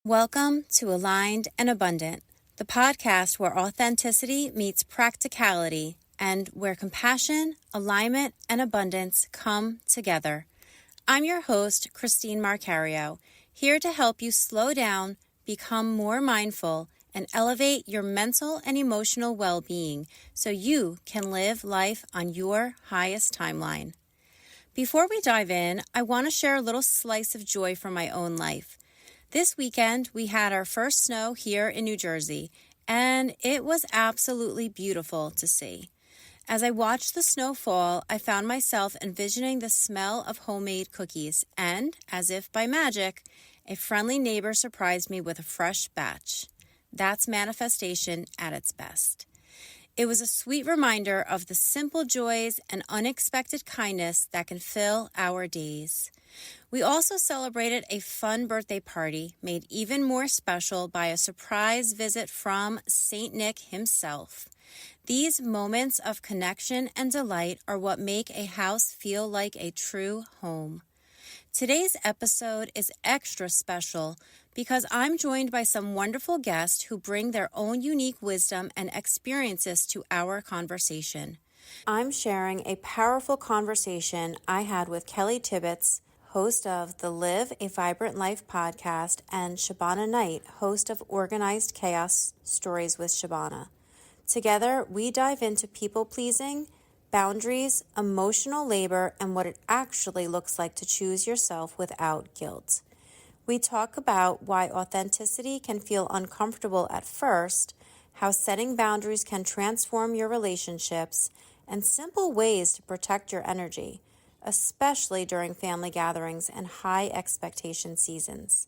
Welcome to Aligned and Abundant, the podcast where authenticity meets practicality and where compassion, alignment, and abundance come together. I'm your host, Christine Marcario, here to help you slow down, become more mindful, and elevate your mental and emotional well-being so you can live life on your highest timeline. Before we dive in, I want to share a little slice of joy from my own life. This weekend, we had our first snow here in New Jersey, and it was absolutely beautiful to see. As I watched the snow fall, I found myself envisioning the smell of homemade cookies, and, as if by magic, a friendly neighbor surprised me with a fresh batch. That's manifestation at its best. It was a sweet reminder of the simple joys and unexpected kindness that can fill our days. We also celebrated a fun birthday party made even more special by a surprise visit from Saint Nick himself. These moments of connection and delight are what make a house feel like a true home. Today's episode is extra special because I'm joined by some wonderful guests who bring their own unique wisdom and experiences to our conversation. I'm sharing a powerful conversation I had with Kelly Tibbitts, host of the Live a Vibrant Life podcast, and Shabana Knight, host of Organized Chaos Stories with Shabana. Together, we dive into people-pleasing, boundaries, emotional labor, and what it actually looks like to choose yourself without guilt. We talk about why authenticity can feel uncomfortable at first, how setting boundaries can transform your relationships, and simple ways to protect your energy, especially during family gatherings and high expectation seasons.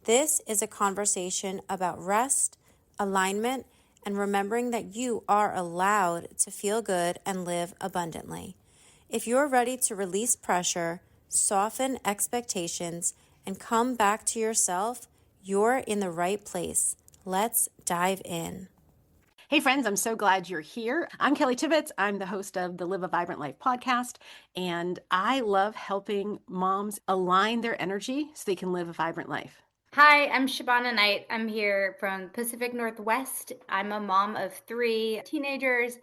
This is a conversation about rest, alignment, and remembering that you are allowed to feel good and live abundantly. If you're ready to release pressure, soften expectations, and come back to yourself, you're in the right place. Let's dive in. Hey friends, I'm so glad you're here. I'm Kelly Tibbitts. I'm the host of the Live a Vibrant Life podcast, and I love helping moms align their energy so they can live a vibrant life. Hi, I'm Shabana Knight. I'm here from the Pacific Northwest. I'm a mom of 3 teenagers,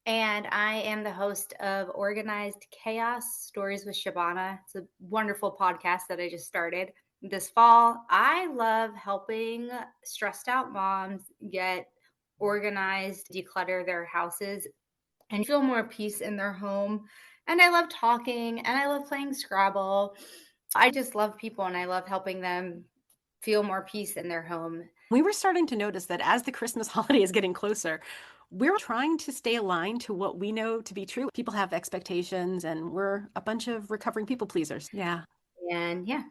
and I am the host of Organized Chaos Stories with Shabana. It's a wonderful podcast that I just started this fall. I love helping stressed out moms get organized, declutter their houses, and feel more peace in their home. And I love talking, and I love playing Scrabble. I just love people, and I love helping them feel more peace in their home. We were starting to notice that as the Christmas holiday is getting closer, we're trying to stay aligned to what we know to be true. People have expectations, and we're a bunch of recovering people pleasers. Yeah. And yeah.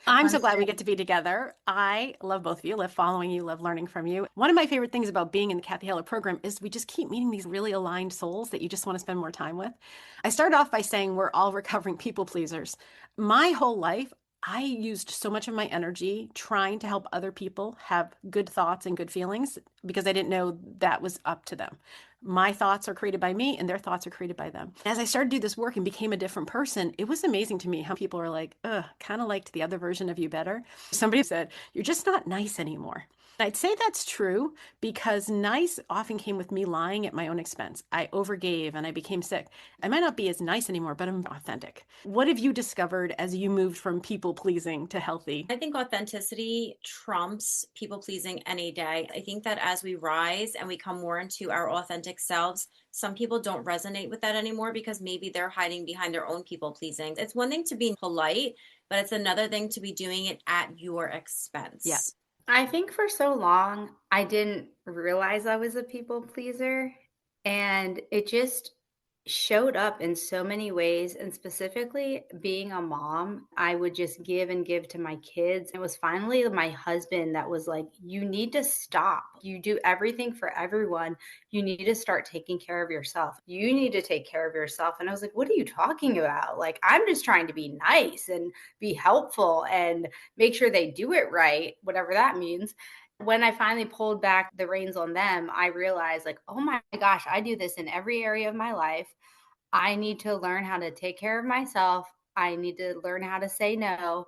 I'm so glad we get to be together. I love both of you, love following you, love learning from you. One of my favorite things about being in the Kathy Heller program is we just keep meeting these really aligned souls that you just want to spend more time with. I started off by saying we're all recovering people pleasers. My whole life, I used so much of my energy trying to help other people have good thoughts and good feelings because I didn't know that was up to them. My thoughts are created by me and their thoughts are created by them. As I started to do this work and became a different person, it was amazing to me how people are like, kind of liked the other version of you better. Somebody said, you're just not nice anymore. I'd say that's true because nice often came with me lying at my own expense. I overgave and I became sick. I might not be as nice anymore, but I'm authentic. What have you discovered as you moved from people pleasing to healthy? I think authenticity trumps people pleasing any day. I think that as we rise and we come more into our authentic selves, some people don't resonate with that anymore because maybe they're hiding behind their own people pleasing. It's one thing to be polite, but it's another thing to be doing it at your expense. Yeah. I think for so long, I didn't realize I was a people pleaser, and it just showed up in so many ways. And specifically being a mom, I would just give and give to my kids. It was finally my husband that was like, you need to stop. You do everything for everyone. You need to start taking care of yourself. You need to take care of yourself. And I was like, what are you talking about? Like, I'm just trying to be nice and be helpful and make sure they do it right, whatever that means. When I finally pulled back the reins on them, I realized like, oh my gosh, I do this in every area of my life. I need to learn how to take care of myself. I need to learn how to say no.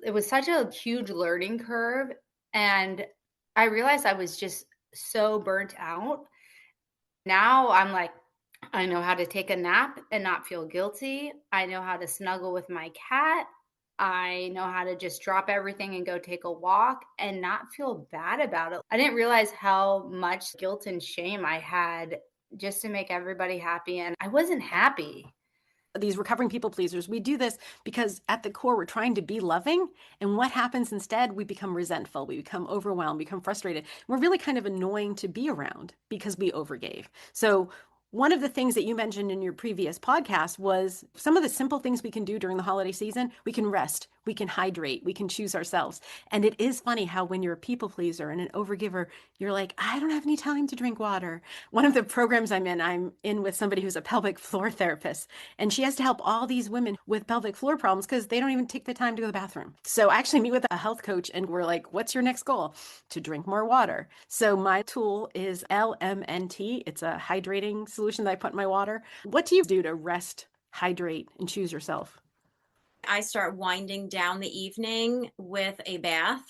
It was such a huge learning curve. And I realized I was just so burnt out. Now I'm like, I know how to take a nap and not feel guilty. I know how to snuggle with my cat. I know how to just drop everything and go take a walk and not feel bad about it. I didn't realize how much guilt and shame I had just to make everybody happy. And I wasn't happy. These recovering people pleasers, we do this because at the core, we're trying to be loving. And what happens instead? We become resentful, we become overwhelmed, we become frustrated. We're really kind of annoying to be around because we overgave. So one of the things that you mentioned in your previous podcast was some of the simple things we can do during the holiday season. We can rest, we can hydrate, we can choose ourselves. And it is funny how when you're a people pleaser and an overgiver, you're like, I don't have any time to drink water. One of the programs I'm in with somebody who's a pelvic floor therapist, and she has to help all these women with pelvic floor problems because they don't even take the time to go to the bathroom. So I actually meet with a health coach and we're like, what's your next goal? To drink more water. So my tool is LMNT. It's a hydrating solution that I put in my water. What do you do to rest, hydrate, and choose yourself? I start winding down the evening with a bath.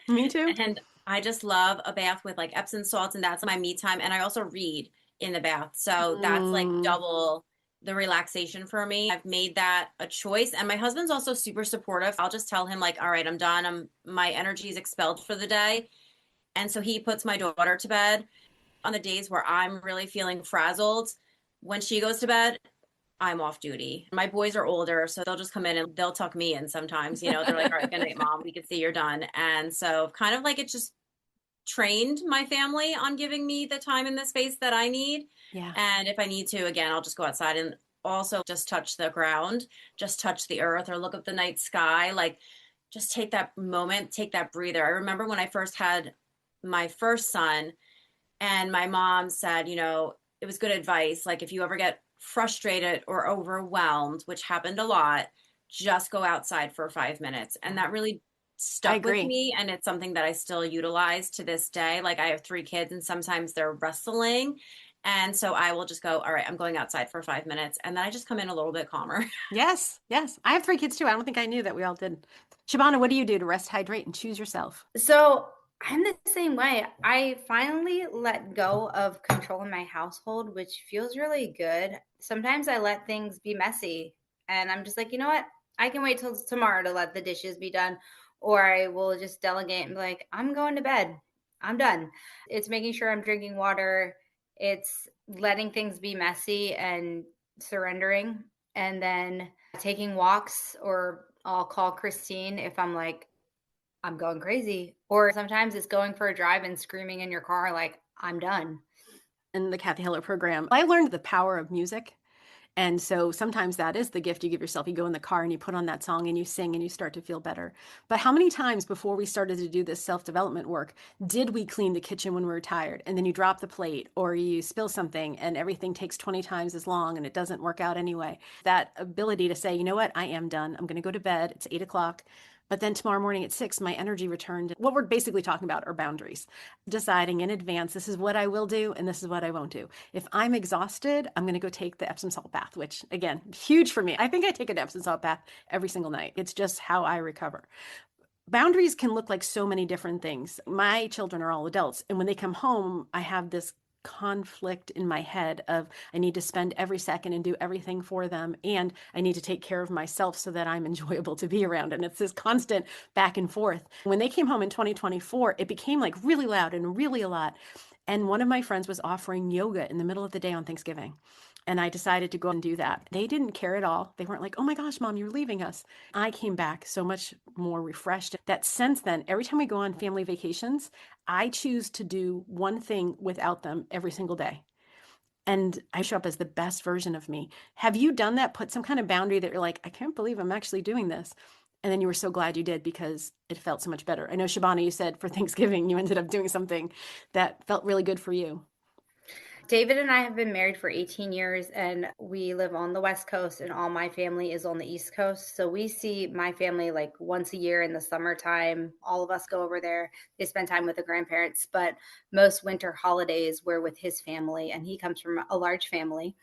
Me too. And I just love a bath with like Epsom salts, and that's my me time. And I also read in the bath. So that's like double the relaxation for me. I've made that a choice. And my husband's also super supportive. I'll just tell him like, all right, I'm done. My energy is expelled for the day. And so he puts my daughter to bed on the days where I'm really feeling frazzled. When she goes to bed, I'm off duty. My boys are older, so they'll just come in and they'll tuck me in sometimes. They're like, all right, good night, mom. We can see you're done. And so kind of like it just trained my family on giving me the time and the space that I need. Yeah. And if I need to, again, I'll just go outside and also just touch the ground, just touch the earth or look up the night sky. Like just take that moment, take that breather. I remember when I first had my first son and my mom said, it was good advice. Like if you ever get frustrated or overwhelmed, which happened a lot, just go outside for 5 minutes. And that really stuck with me. And it's something that I still utilize to this day. Like I have 3 kids and sometimes they're wrestling. And so I will just go, all right, I'm going outside for 5 minutes. And then I just come in a little bit calmer. Yes. Yes. I have 3 kids too. I don't think I knew that we all did. Shabana, what do you do to rest, hydrate, and choose yourself? So I'm the same way. I finally let go of control in my household, which feels really good. Sometimes I let things be messy and I'm just like, you know what? I can wait till tomorrow to let the dishes be done. Or I will just delegate and be like, I'm going to bed. I'm done. It's making sure I'm drinking water. It's letting things be messy and surrendering. And then taking walks, or I'll call Christine if I'm like, I'm going crazy. Or sometimes it's going for a drive and screaming in your car, like, I'm done. In the Kathy Heller program, I learned the power of music. And so sometimes that is the gift you give yourself. You go in the car and you put on that song and you sing and you start to feel better. But how many times before we started to do this self-development work did we clean the kitchen when we were tired and then you drop the plate or you spill something and everything takes 20 times as long and it doesn't work out anyway? That ability to say, you know what, I am done. I'm going to go to bed. It's 8 o'clock. But then tomorrow morning at 6, my energy returned. What we're basically talking about are boundaries. Deciding in advance, this is what I will do and this is what I won't do. If I'm exhausted, I'm going to go take the Epsom salt bath, which again, huge for me. I think I take an Epsom salt bath every single night. It's just how I recover. Boundaries can look like so many different things. My children are all adults. And when they come home, I have this conflict in my head of I need to spend every second and do everything for them, and I need to take care of myself so that I'm enjoyable to be around. And it's this constant back and forth. When they came home in 2024, it became like really loud and really a lot. And one of my friends was offering yoga in the middle of the day on Thanksgiving. And I decided to go and do that. They didn't care at all. They weren't like, oh my gosh, mom, you're leaving us. I came back so much more refreshed. That since then, every time we go on family vacations, I choose to do one thing without them every single day. And I show up as the best version of me. Have you done that? Put some kind of boundary that you're like, I can't believe I'm actually doing this. And then you were so glad you did because it felt so much better. I know, Shabana, you said for Thanksgiving, you ended up doing something that felt really good for you. David and I have been married for 18 years and we live on the West Coast and all my family is on the East Coast. So we see my family like once a year in the summertime. All of us go over there. They spend time with the grandparents, but most winter holidays we're with his family and he comes from a large family.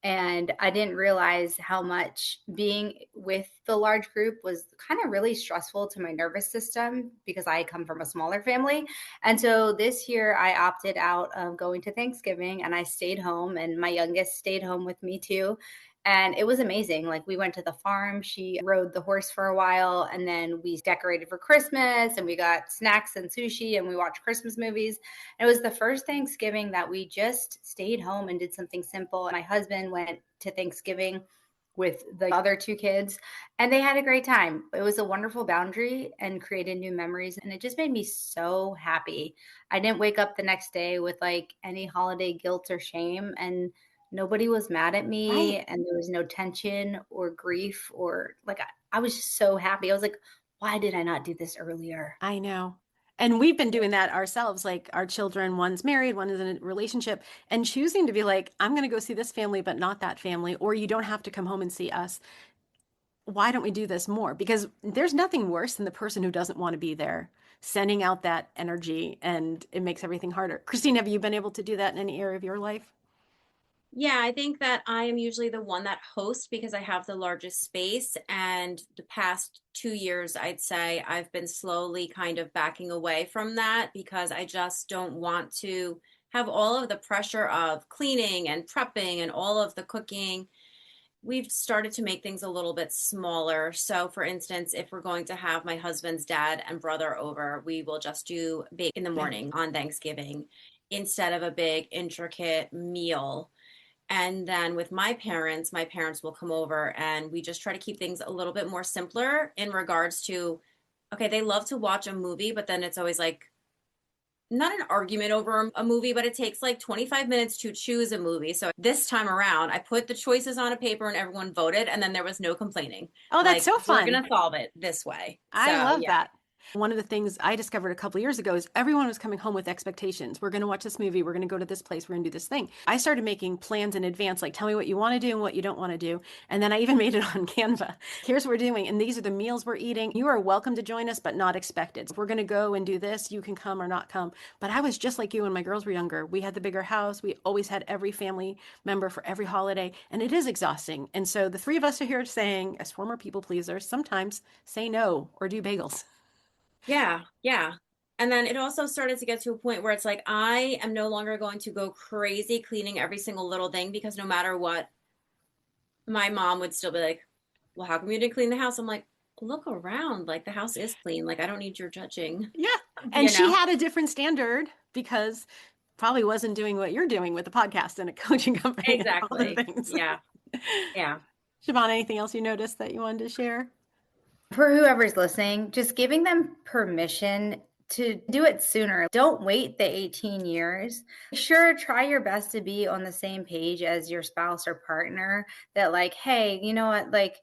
And I didn't realize how much being with the large group was kind of really stressful to my nervous system because I come from a smaller family. And so this year I opted out of going to Thanksgiving and I stayed home, and my youngest stayed home with me too. And it was amazing. Like, we went to the farm, she rode the horse for a while, and then we decorated for Christmas and we got snacks and sushi and we watched Christmas movies. It was the first Thanksgiving that we just stayed home and did something simple. My husband went to Thanksgiving with the other two kids, and they had a great time. It was a wonderful boundary and created new memories. And it just made me so happy. I didn't wake up the next day with like any holiday guilt or shame. And nobody was mad at me. Right. And there was no tension or grief, or like, I was just so happy. I was like, why did I not do this earlier? I know. And we've been doing that ourselves. Like our children, one's married, one is in a relationship, and choosing to be like, I'm going to go see this family, but not that family, or you don't have to come home and see us. Why don't we do this more? Because there's nothing worse than the person who doesn't want to be there, sending out that energy, and it makes everything harder. Christine, have you been able to do that in any area of your life? Yeah, I think that I am usually the one that hosts because I have the largest space. And the past 2 years, I'd say I've been slowly kind of backing away from that because I just don't want to have all of the pressure of cleaning and prepping and all of the cooking. We've started to make things a little bit smaller. So, for instance, if we're going to have my husband's dad and brother over, we will just do bake in the Yeah. morning on Thanksgiving instead of a big, intricate meal. And then with my parents will come over and we just try to keep things a little bit more simpler in regards to, okay, they love to watch a movie, but then it's always like not an argument over a movie, but it takes like 25 minutes to choose a movie. So this time around, I put the choices on a paper and everyone voted, and then there was no complaining. Oh, that's Like, so we're fun. going to solve it this way. I So, love yeah. that. One of the things I discovered a couple years ago is everyone was coming home with expectations. We're going to watch this movie. We're going to go to this place. We're going to do this thing. I started making plans in advance, like tell me what you want to do and what you don't want to do. And then I even made it on Canva. Here's what we're doing. And these are the meals we're eating. You are welcome to join us, but not expected. If we're going to go and do this, you can come or not come. But I was just like you when my girls were younger. We had the bigger house. We always had every family member for every holiday. And it is exhausting. And so the three of us are here saying, as former people pleasers, sometimes say no or do bagels. Yeah, yeah. And then it also started to get to a point where it's like, I am no longer going to go crazy cleaning every single little thing because no matter what, my mom would still be like, well, how come you didn't clean the house? I'm like, look around. Like, the house is clean. Like, I don't need your judging, Yeah. And you she know? had a different standard because probably wasn't doing what you're doing with the podcast and a coaching company and all the Exactly. things. Yeah. Yeah. Siobhan, anything else you noticed that you wanted to share? For whoever's listening, just giving them permission to do it sooner. Don't wait the 18 years. Sure, try your best to be on the same page as your spouse or partner, that like, hey, you know what, like,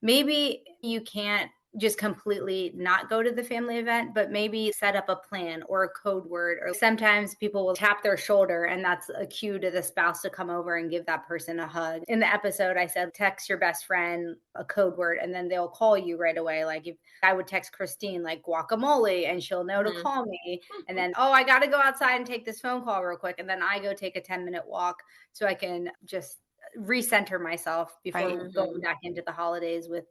maybe you can't just completely not go to the family event, but maybe set up a plan or a code word. Or sometimes people will tap their shoulder and that's a cue to the spouse to come over and give that person a hug. In the episode, I said, text your best friend a code word and then they'll call you right away. Like, if I would text Christine like guacamole and she'll know to Mhm. call me. And then, oh, I got to go outside and take this phone call real quick. And then I go take a 10-minute walk so I can just recenter myself before Right. going back into the holidays with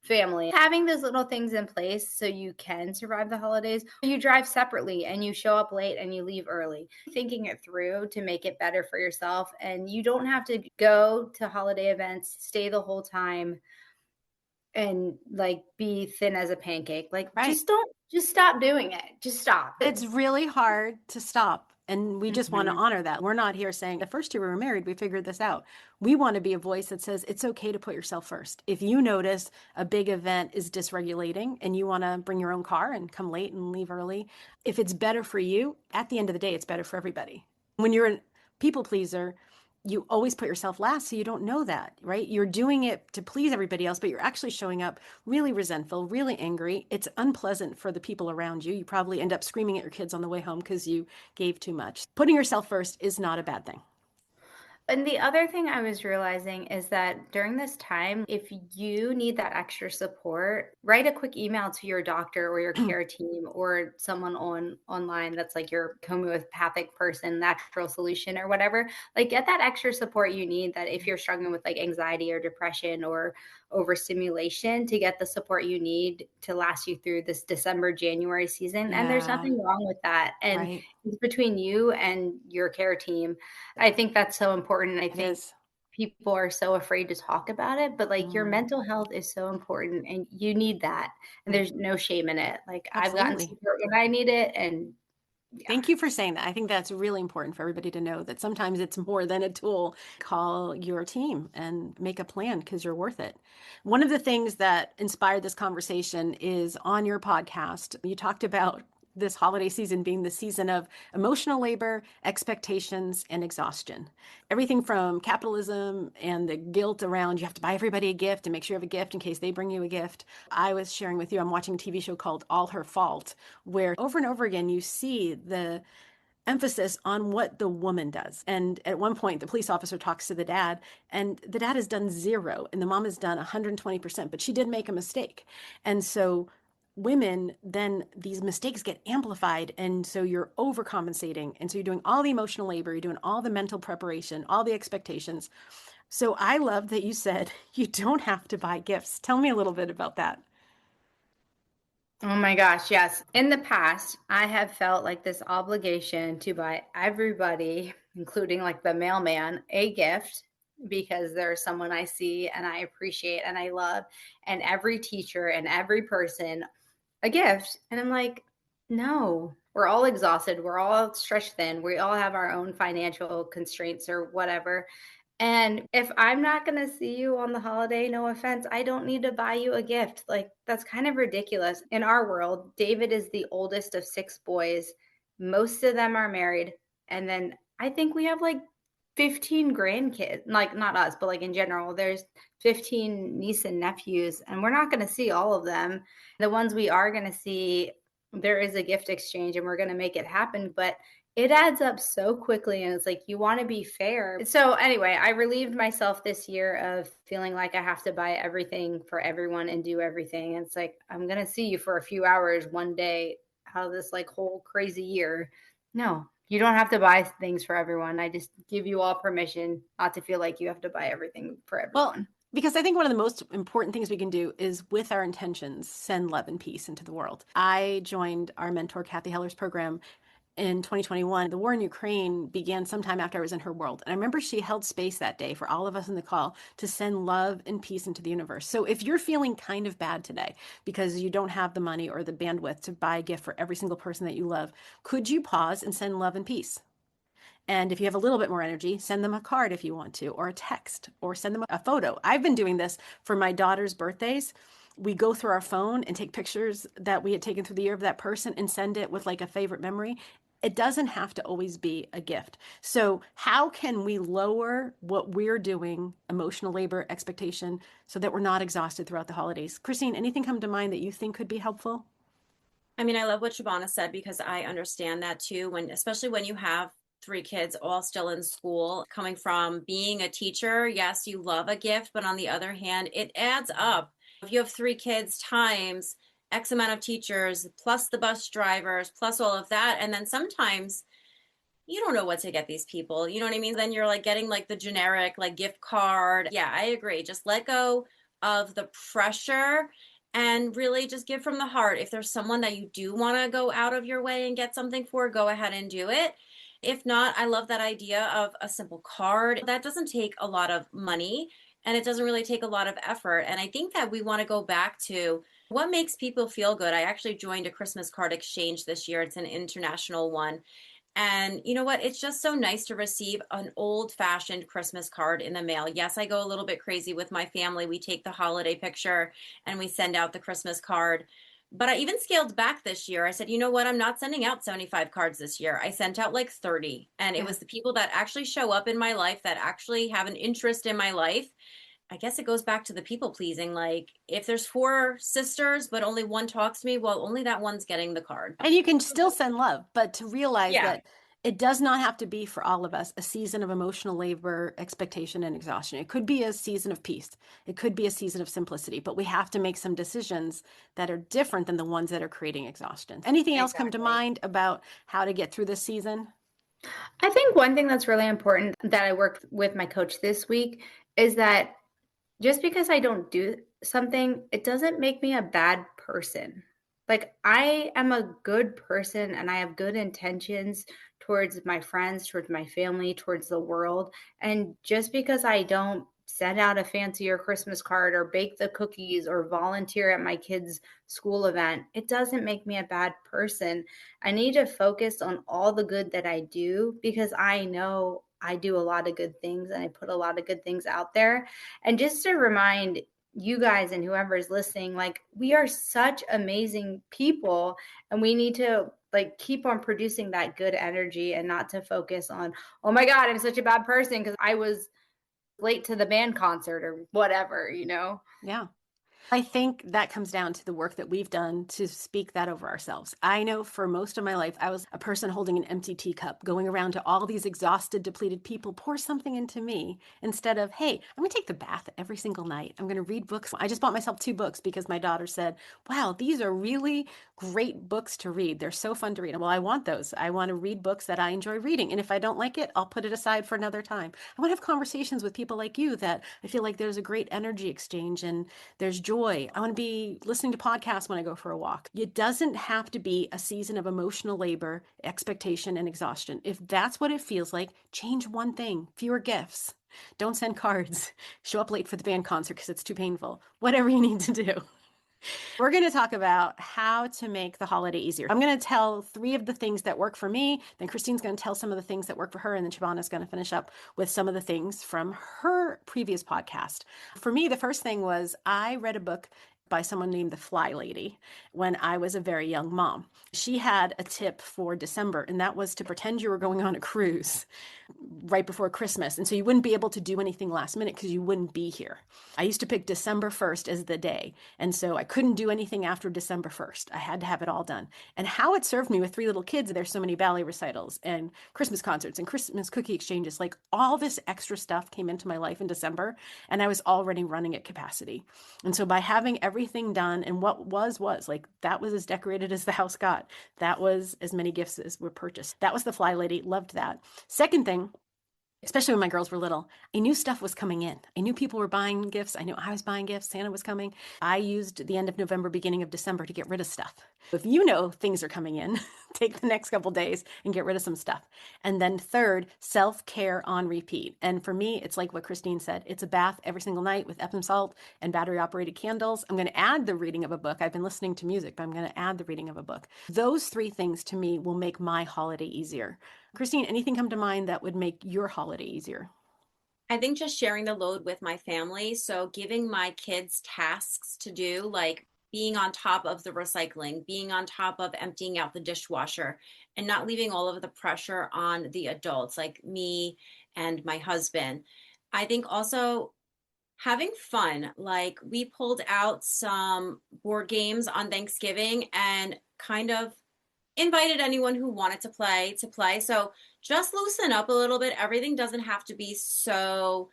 family. Having those little things in place so you can survive the holidays. You drive separately and you show up late and you leave early. Thinking it through to make it better for yourself. And you don't have to go to holiday events, stay the whole time, and like be thin as a pancake. Like, Right. just stop doing it. Just stop. It's really hard to stop. And we just want to Mhm. honor that. We're not here saying the first year we were married, we figured this out. We want to be a voice that says it's okay to put yourself first. If you notice a big event is dysregulating and you want to bring your own car and come late and leave early, if it's better for you, at the end of the day, it's better for everybody. When you're a people pleaser, you always put yourself last, so you don't know that, right? You're doing it to please everybody else, but you're actually showing up really resentful, really angry. It's unpleasant for the people around you. You probably end up screaming at your kids on the way home because you gave too much. Putting yourself first is not a bad thing. And the other thing I was realizing is that during this time, if you need that extra support, write a quick email to your doctor or your care team or someone online that's like your homeopathic person, natural solution or whatever. Like get that extra support you need, that if you're struggling with like anxiety or depression or overstimulation, to get the support you need to last you through this December, January season. And there's Yeah, nothing wrong with that. And right. it's between you and your care team. I think that's so important. I It think is. people are so afraid to talk about it, but like your Mm, mental health is so important and you need that. And mm, there's no shame in it. Like I've gotten absolutely. support when I need it. And yeah. Thank you for saying that. I think that's really important for everybody to know that sometimes it's more than a tool. Call your team and make a plan because you're worth it. One of the things that inspired this conversation is on your podcast, you talked about this holiday season being the season of emotional labor, expectations, and exhaustion. Everything from capitalism and the guilt around you have to buy everybody a gift and make sure you have a gift in case they bring you a gift. I was sharing with you, I'm watching a TV show called All Her Fault, where over and over again you see the emphasis on what the woman does. And at one point, the police officer talks to the dad, and the dad has done zero, and the mom has done 120%, but she did make a mistake. And so women, then these mistakes get amplified. And so you're overcompensating. And so you're doing all the emotional labor, you're doing all the mental preparation, all the expectations. So I love that you said you don't have to buy gifts. Tell me a little bit about that. Oh my gosh, yes. In the past, I have felt like this obligation to buy everybody, including like the mailman, a gift because there's someone I see and I appreciate and I love, and every teacher and every person a gift. And I'm like, no, we're all exhausted. We're all stretched thin. We all have our own financial constraints or whatever. And if I'm not going to see you on the holiday, no offense, I don't need to buy you a gift. Like, that's kind of ridiculous. In our world, David is the oldest of six boys. Most of them are married. And then I think we have like 15 grandkids, like not us, but like in general, there's 15 niece and nephews, and we're not going to see all of them. The ones we are going to see, there is a gift exchange and we're going to make it happen. But it adds up so quickly, and it's like you want to be fair. So anyway, I relieved myself this year of feeling like I have to buy everything for everyone and do everything. And it's like, I'm going to see you for a few hours one day out of this like whole crazy year. No, you don't have to buy things for everyone. I just give you all permission not to feel like you have to buy everything for Well, everyone. because I think one of the most important things we can do is with our intentions, send love and peace into the world. I joined our mentor, Kathy Heller's program in 2021. The war in Ukraine began sometime after I was in her world. And I remember she held space that day for all of us in the call to send love and peace into the universe. So if you're feeling kind of bad today because you don't have the money or the bandwidth to buy a gift for every single person that you love, could you pause and send love and peace? And if you have a little bit more energy, send them a card if you want to, or a text, or send them a photo. I've been doing this for my daughter's birthdays. We go through our phone and take pictures that we had taken through the year of that person and send it with like a favorite memory. It doesn't have to always be a gift. So, how can we lower what we're doing, emotional labor, expectation, so that we're not exhausted throughout the holidays? Christine, anything come to mind that you think could be helpful? I mean, I love what Shabana said because I understand that too, when especially when you have three kids all still in school, coming from being a teacher, yes, you love a gift, but on the other hand, it adds up. If you have three kids times X amount of teachers, plus the bus drivers, plus all of that, and then sometimes you don't know what to get these people. You know what I mean? Then you're like getting like the generic like gift card. Yeah, I agree. Just let go of the pressure and really just give from the heart. If there's someone that you do want to go out of your way and get something for, go ahead and do it. If not, I love that idea of a simple card. That doesn't take a lot of money and it doesn't really take a lot of effort. And I think that we want to go back to what makes people feel good. I actually joined a Christmas card exchange this year. It's an international one. And you know what? It's just so nice to receive an old fashioned Christmas card in the mail. Yes, I go a little bit crazy with my family. We take the holiday picture and we send out the Christmas card. But I even scaled back this year. I said, you know what? I'm not sending out 75 cards this year. I sent out like 30. And it Yeah. was the people that actually show up in my life, that actually have an interest in my life. I guess it goes back to the people pleasing. Like, if there's four sisters, but only one talks to me, well, only that one's getting the card. And you can still send love, but to realize Yeah. that It does not have to be for all of us a season of emotional labor, expectation, and exhaustion. It could be a season of peace. It could be a season of simplicity, but we have to make some decisions that are different than the ones that are creating exhaustion. Anything else come to Exactly. mind about how to get through this season? I think one thing that's really important that I worked with my coach this week is that just because I don't do something, it doesn't make me a bad person. Like, I am a good person and I have good intentions towards my friends, towards my family, towards the world. And just because I don't send out a fancier Christmas card or bake the cookies or volunteer at my kids' school event, it doesn't make me a bad person. I need to focus on all the good that I do because I know I do a lot of good things and I put a lot of good things out there. And just to remind you guys and whoever is listening, like, we are such amazing people and we need to like keep on producing that good energy and not to focus on, oh my God, I'm such a bad person because I was late to the band concert or whatever, you know? Yeah. I think that comes down to the work that we've done to speak that over ourselves. I know for most of my life, I was a person holding an empty teacup, going around to all these exhausted, depleted people, pour something into me instead of, hey, I'm going to take the bath every single night. I'm going to read books. I just bought myself 2 books because my daughter said, wow, these are really great books to read. They're so fun to read. Well, I want those. I want to read books that I enjoy reading. And if I don't like it, I'll put it aside for another time. I want to have conversations with people like you that I feel like there's a great energy exchange and there's joy. I want to be listening to podcasts when I go for a walk. It doesn't have to be a season of emotional labor, expectation, and exhaustion. If that's what it feels like, change one thing: fewer gifts. Don't send cards. Show up late for the band concert because it's too painful. Whatever you need to do. We're going to talk about how to make the holiday easier. I'm going to tell 3 of the things that work for me. Then Christine's going to tell some of the things that work for her. And then Shabana's going to finish up with some of the things from her previous podcast. For me, the first thing was I read a book by someone named the Fly Lady when I was a very young mom. She had a tip for December, and that was to pretend you were going on a cruise right before Christmas. And so you wouldn't be able to do anything last minute because you wouldn't be here. I used to pick December 1st as the day. And so I couldn't do anything after December 1st. I had to have it all done. And how it served me with 3 little kids, there's so many ballet recitals and Christmas concerts and Christmas cookie exchanges. Like, all this extra stuff came into my life in December, and I was already running at capacity. And so by having everything done, and what was like, that was as decorated as the house got. That was as many gifts as were purchased. That was the Fly Lady. Loved that. Second thing, especially when my girls were little, I knew stuff was coming in. I knew people were buying gifts. I knew I was buying gifts. Santa was coming. I used the end of November, beginning of December to get rid of stuff. If you know things are coming in, take the next couple days and get rid of some stuff. And then third, self-care on repeat. And for me, it's like what Christine said. It's a bath every single night with Epsom salt and battery-operated candles. I'm going to add the reading of a book. I've been listening to music, but I'm going to add the reading of a book. Those 3 things to me will make my holiday easier. Christine, anything come to mind that would make your holiday easier? I think just sharing the load with my family. So giving my kids tasks to do, like being on top of the recycling, being on top of emptying out the dishwasher, and not leaving all of the pressure on the adults like me and my husband. I think also having fun. Like, we pulled out some board games on Thanksgiving and kind of invited anyone who wanted to play. So just loosen up a little bit. Everything doesn't have to be so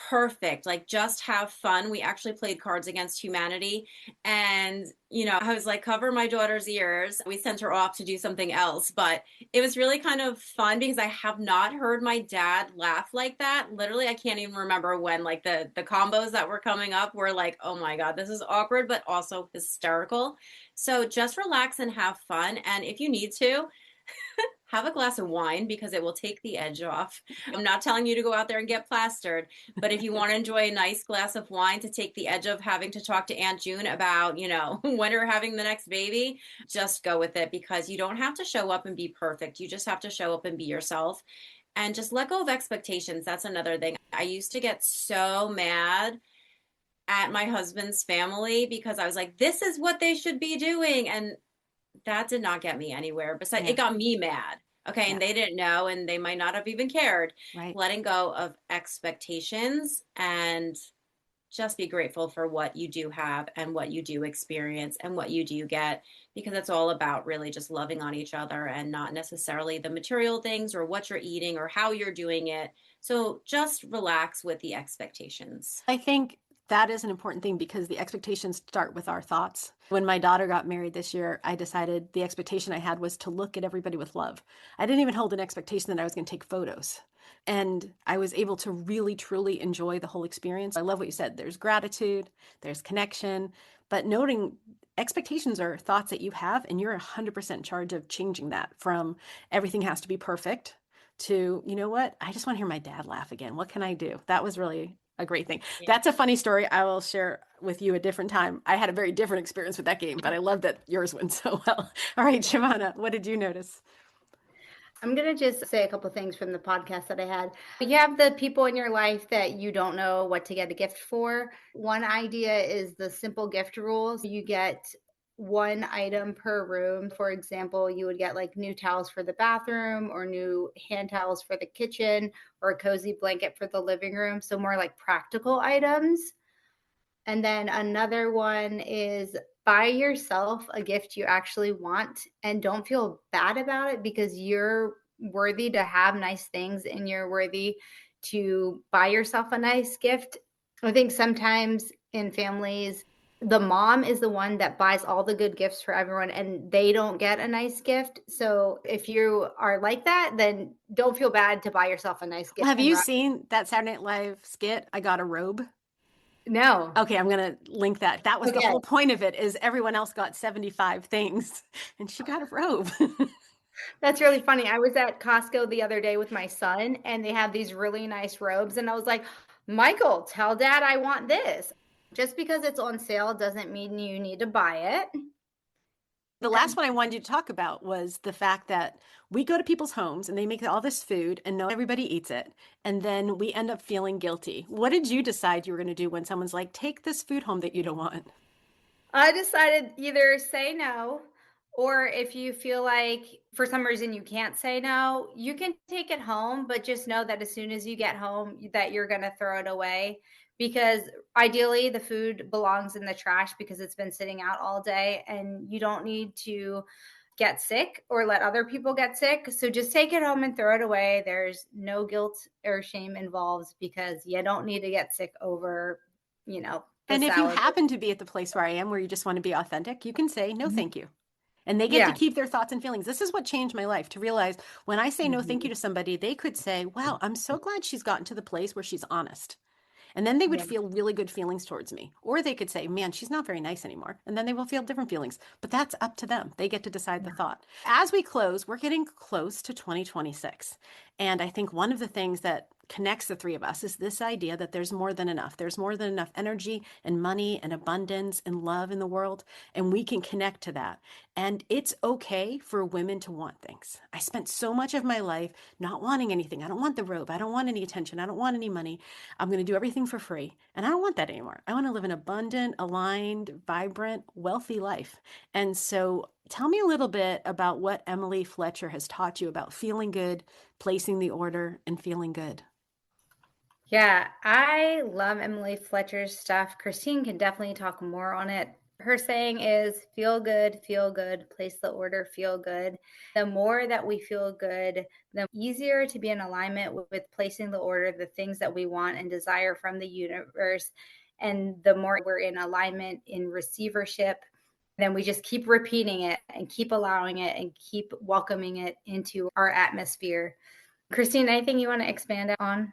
perfect. Like, just have fun. We actually played Cards Against Humanity, and I was like, cover my daughter's ears. We sent her off to do something else, but it was really kind of fun because I have not heard my dad laugh like that. Literally, I can't even remember when, like, the combos that were coming up were like, oh my God, this is awkward but also hysterical. So just relax and have fun, and if you need to, have a glass of wine because it will take the edge off. I'm not telling you to go out there and get plastered, but if you want to enjoy a nice glass of wine to take the edge of having to talk to Aunt June about, when you're having the next baby, just go with it, because you don't have to show up and be perfect. You just have to show up and be yourself, and just let go of expectations. That's another thing. I used to get so mad at my husband's family because I was like, this is what they should be doing. And that did not get me anywhere. Besides, Yeah. it got me mad. Okay. Yeah. And they didn't know, and they might not have even cared. Right. Letting go of expectations and just be grateful for what you do have and what you do experience and what you do get, because it's all about really just loving on each other and not necessarily the material things or what you're eating or how you're doing it. So just relax with the expectations. I think that is an important thing because the expectations start with our thoughts. When my daughter got married this year, I decided the expectation I had was to look at everybody with love. I didn't even hold an expectation that I was going to take photos. And I was able to really, truly enjoy the whole experience. I love what you said. There's gratitude, there's connection, but noting expectations are thoughts that you have, and you're 100% in charge of changing that from everything has to be perfect to, you know what? I just want to hear my dad laugh again. What can I do? That was really a great thing. Yeah. That's a funny story. I will share with you a different time. I had a very different experience with that game, but I love that yours went so well. All right, Shabana, what did you notice? I'm going to just say a couple of things from the podcast that I had. You have the people in your life that you don't know what to get a gift for. One idea is the simple gift rules. You get one item per room. For example, you would get like new towels for the bathroom or new hand towels for the kitchen or a cozy blanket for the living room. So more like practical items. And then another one is buy yourself a gift you actually want and don't feel bad about it because you're worthy to have nice things and you're worthy to buy yourself a nice gift. I think sometimes in families, the mom is the one that buys all the good gifts for everyone and they don't get a nice gift. So if you are like that, then don't feel bad to buy yourself a nice gift. Have you seen that Saturday Night Live skit, I Got a Robe? No. Okay, I'm going to link that. That was the Okay. whole point of it, is everyone else got 75 things and she got a robe. That's really funny. I was at Costco the other day with my son, and they have these really nice robes. And I was like, Michael, tell dad I want this. Just because it's on sale doesn't mean you need to buy it. The last one I wanted you to talk about was the fact that we go to people's homes and they make all this food and know everybody eats it. And then we end up feeling guilty. What did you decide you were going to do when someone's like, take this food home that you don't want? I decided either say no, or if you feel like for some reason you can't say no, you can take it home, but just know that as soon as you get home that you're going to throw it away, because ideally the food belongs in the trash because it's been sitting out all day and you don't need to get sick or let other people get sick. So just take it home and throw it away. There's no guilt or shame involved because you don't need to get sick over, the And if you salad. happen to be at the place where I am, where you just want to be authentic, you can say, no, thank you. And they get Yeah. to keep their thoughts and feelings. This is what changed my life, to realize when I say no, thank you Mhm. to somebody, they could say, wow, I'm so glad she's gotten to the place where she's honest. And then they would Yeah. feel really good feelings towards me. Or they could say, man, she's not very nice anymore. And then they will feel different feelings. But that's up to them. They get to decide the thought. As we close, we're getting close to 2026. And I think one of the things that connects the three of us is this idea that there's more than enough. There's more than enough energy and money and abundance and love in the world. And we can connect to that. And it's okay for women to want things. I spent so much of my life not wanting anything. I don't want the robe. I don't want any attention. I don't want any money. I'm going to do everything for free. And I don't want that anymore. I want to live an abundant, aligned, vibrant, wealthy life. And so tell me a little bit about what Emily Fletcher has taught you about feeling good, placing the order, and feeling good. Yeah, I love Emily Fletcher's stuff. Christine can definitely talk more on it. Her saying is feel good, place the order, feel good. The more that we feel good, the easier to be in alignment with placing the order, the things that we want and desire from the universe. And the more we're in alignment, in receivership, then we just keep repeating it and keep allowing it and keep welcoming it into our atmosphere. Christine, anything you want to expand on?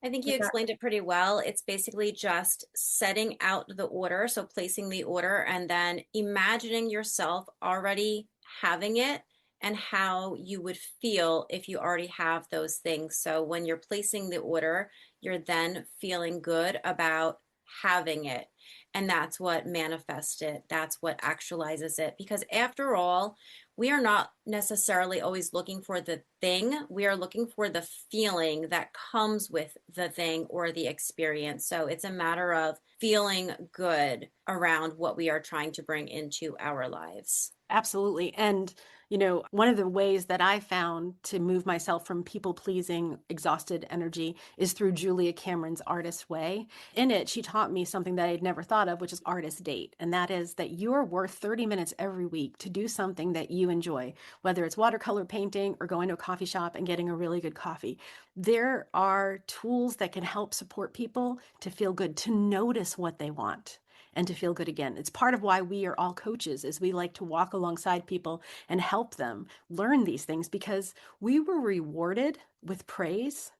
I think you explained it pretty well. It's basically just setting out the order, so placing the order, and then imagining yourself already having it and how you would feel if you already have those things. So when you're placing the order, you're then feeling good about having it. And that's what manifests it. That's what actualizes it. Because after all, we are not necessarily always looking for the thing. We are looking for the feeling that comes with the thing or the experience. So it's a matter of feeling good around what we are trying to bring into our lives. Absolutely. And, one of the ways that I found to move myself from people pleasing, exhausted energy is through Julia Cameron's Artist Way. In it, she taught me something that I'd never thought of, which is artist date. And that is that you're worth 30 minutes every week to do something that you enjoy, whether it's watercolor painting or going to a coffee shop and getting a really good coffee. There are tools that can help support people to feel good, to notice what they want, and to feel good again. It's part of why we are all coaches, is we like to walk alongside people and help them learn these things, because we were rewarded with praise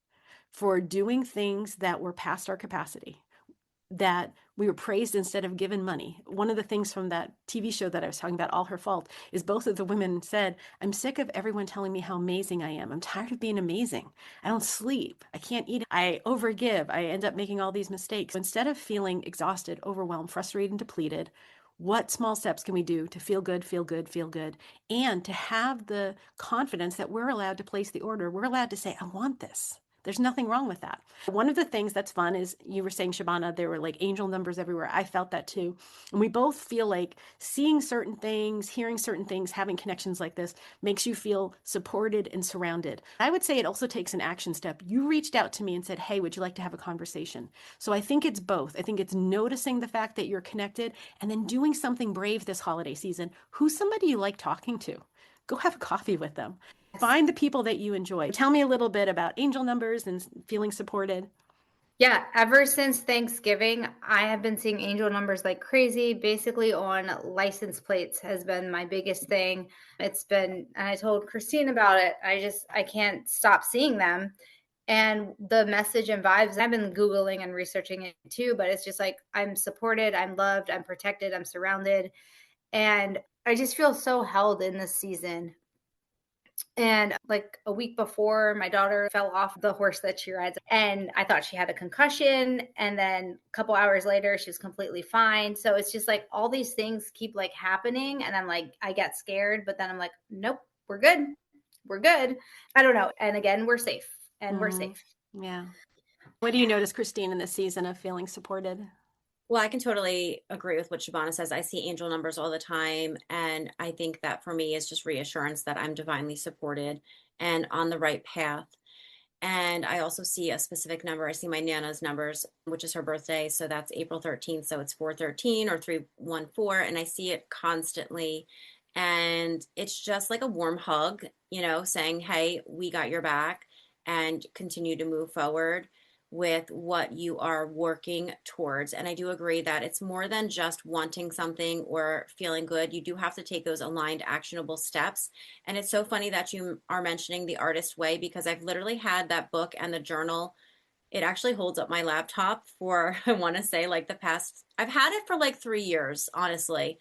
for doing things that were past our capacity, that we were praised instead of given money. One of the things from that TV show that I was talking about, All Her Fault, is both of the women said, I'm sick of everyone telling me how amazing I am. I'm tired of being amazing. I don't sleep. I can't eat. I overgive. I end up making all these mistakes. Instead of feeling exhausted, overwhelmed, frustrated, and depleted, what small steps can we do to feel good, feel good, feel good, and to have the confidence that we're allowed to place the order? We're allowed to say, I want this. There's nothing wrong with that. One of the things that's fun is, you were saying, Shabana, there were like angel numbers everywhere. I felt that too. And we both feel like seeing certain things, hearing certain things, having connections like this makes you feel supported and surrounded. I would say it also takes an action step. You reached out to me and said, hey, would you like to have a conversation? So I think it's both. I think it's noticing the fact that you're connected and then doing something brave this holiday season. Who's somebody you like talking to? Go have a coffee with them. Find the people that you enjoy. Tell me a little bit about angel numbers and feeling supported. Yeah, ever since Thanksgiving, I have been seeing angel numbers like crazy. Basically, on license plates has been my biggest thing. It's been, and I told Christine about it. I can't stop seeing them. And the message and vibes, I've been Googling and researching it too, but it's just like, I'm supported, I'm loved, I'm protected, I'm surrounded. And I just feel so held in this season. And like a week before, my daughter fell off the horse that she rides, and I thought she had a concussion. And then a couple hours later, she was completely fine. So it's just like all these things keep like happening. And I'm like, I get scared, but then I'm like, nope, we're good. We're good. I don't know. And again, we're safe and we're safe. Yeah. What do you notice, Christine, in this season of feeling supported? Well, I can totally agree with what Shabana says. I see angel numbers all the time. And I think that for me is just reassurance that I'm divinely supported and on the right path. And I also see a specific number. I see my Nana's numbers, which is her birthday. So that's April 13th. So it's 413 or 314. And I see it constantly. And it's just like a warm hug, saying, hey, we got your back, and continue to move forward with what you are working towards. And I do agree that it's more than just wanting something or feeling good. You do have to take those aligned, actionable steps. And it's so funny that you are mentioning the Artist Way, because I've literally had that book and the journal. It actually holds up my laptop for, I want to say, like I've had it for like 3 years, honestly.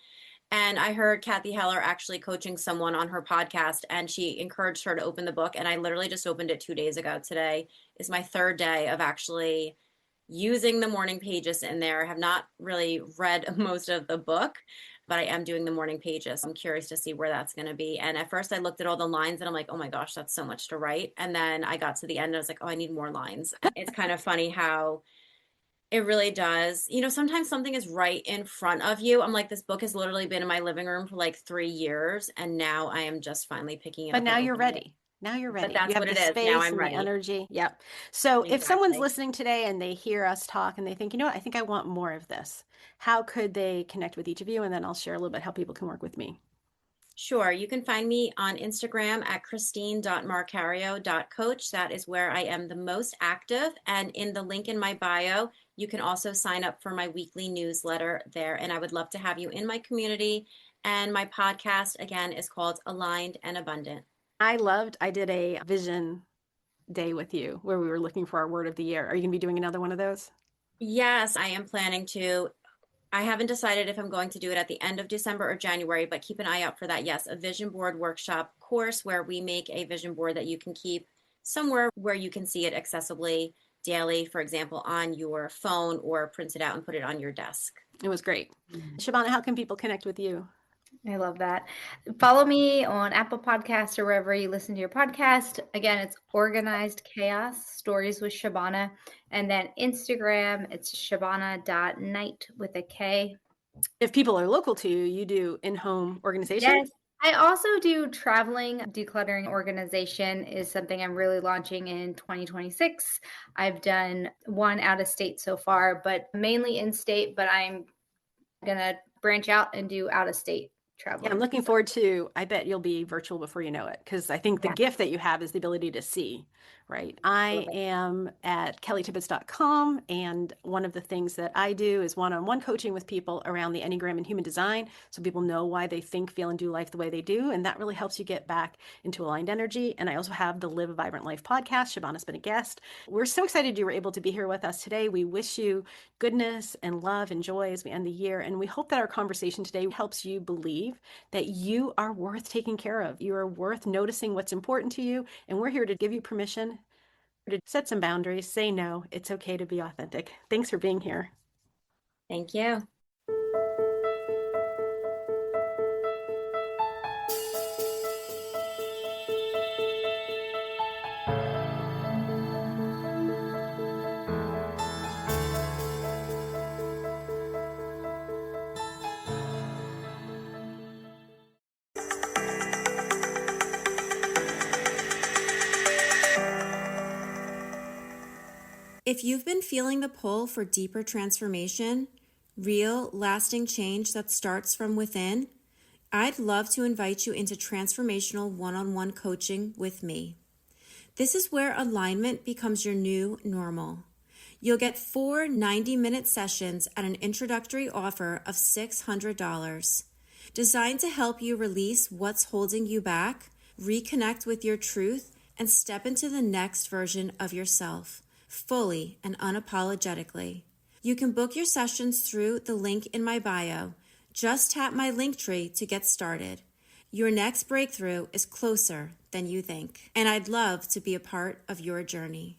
And I heard Kathy Heller actually coaching someone on her podcast, and she encouraged her to open the book. And I literally just opened it 2 days ago. Today is my third day of actually using the morning pages in there. I have not really read most of the book, but I am doing the morning pages. I'm curious to see where that's going to be. And at first I looked at all the lines and I'm like, oh my gosh, that's so much to write. And then I got to the end and I was like, oh, I need more lines. It's kind of funny how it really does. Sometimes something is right in front of you. I'm like, this book has literally been in my living room for like 3 years, and now I am just finally picking it But up now and you're opening it. ready. Now you're But ready. You that's have what the it is. Now space I'm and the ready. energy. Yep. So if someone's Exactly. listening today and they hear us talk and they think, you know what, I think I want more of this, how could they connect with each of you? And then I'll share a little bit how people can work with me. Sure. You can find me on Instagram at christine.marcario.coach. That is where I am the most active. And in the link in my bio, you can also sign up for my weekly newsletter there. And I would love to have you in my community. And my podcast, again, is called Aligned and Abundant. I did a vision day with you where we were looking for our word of the year. Are you going to be doing another one of those? Yes, I am planning to. I haven't decided if I'm going to do it at the end of December or January, but keep an eye out for that. Yes, a vision board workshop course where we make a vision board that you can keep somewhere where you can see it accessibly daily, for example, on your phone, or print it out and put it on your desk. It was great. Shabana, how can people connect with you? I love that. Follow me on Apple Podcasts or wherever you listen to your podcast. Again, it's Organized Chaos Stories with Shabana. And then Instagram, it's shabana.night with a K. If people are local to you, you do in-home organization? Yes. I also do traveling. Decluttering organization is something I'm really launching in 2026. I've done one out of state so far, but mainly in state, but I'm going to branch out and do out of state Yeah, I'm traveling. looking forward to, I bet you'll be virtual before you know it, because I think the Yeah. gift that you have is the ability to see, right? I Love it. am at kellytibbitts.com, and one of the things that I do is one-on-one coaching with people around the Enneagram and human design, so people know why they think, feel, and do life the way they do, and that really helps you get back into aligned energy. And I also have the Live a Vibrant Life podcast. Shabana's been a guest. We're so excited you were able to be here with us today. We wish you goodness and love and joy as we end the year, and we hope that our conversation today helps you believe that you are worth taking care of. You are worth noticing what's important to you. And we're here to give you permission to set some boundaries, say no. It's okay to be authentic. Thanks for being here. Thank you. If you've been feeling the pull for deeper transformation, real, lasting change that starts from within, I'd love to invite you into transformational one-on-one coaching with me. This is where alignment becomes your new normal. You'll get 4 90-minute sessions at an introductory offer of $600, designed to help you release what's holding you back, reconnect with your truth, and step into the next version of yourself, fully and unapologetically. You can book your sessions through the link in my bio. Just tap my link tree to get started. Your next breakthrough is closer than you think, and I'd love to be a part of your journey.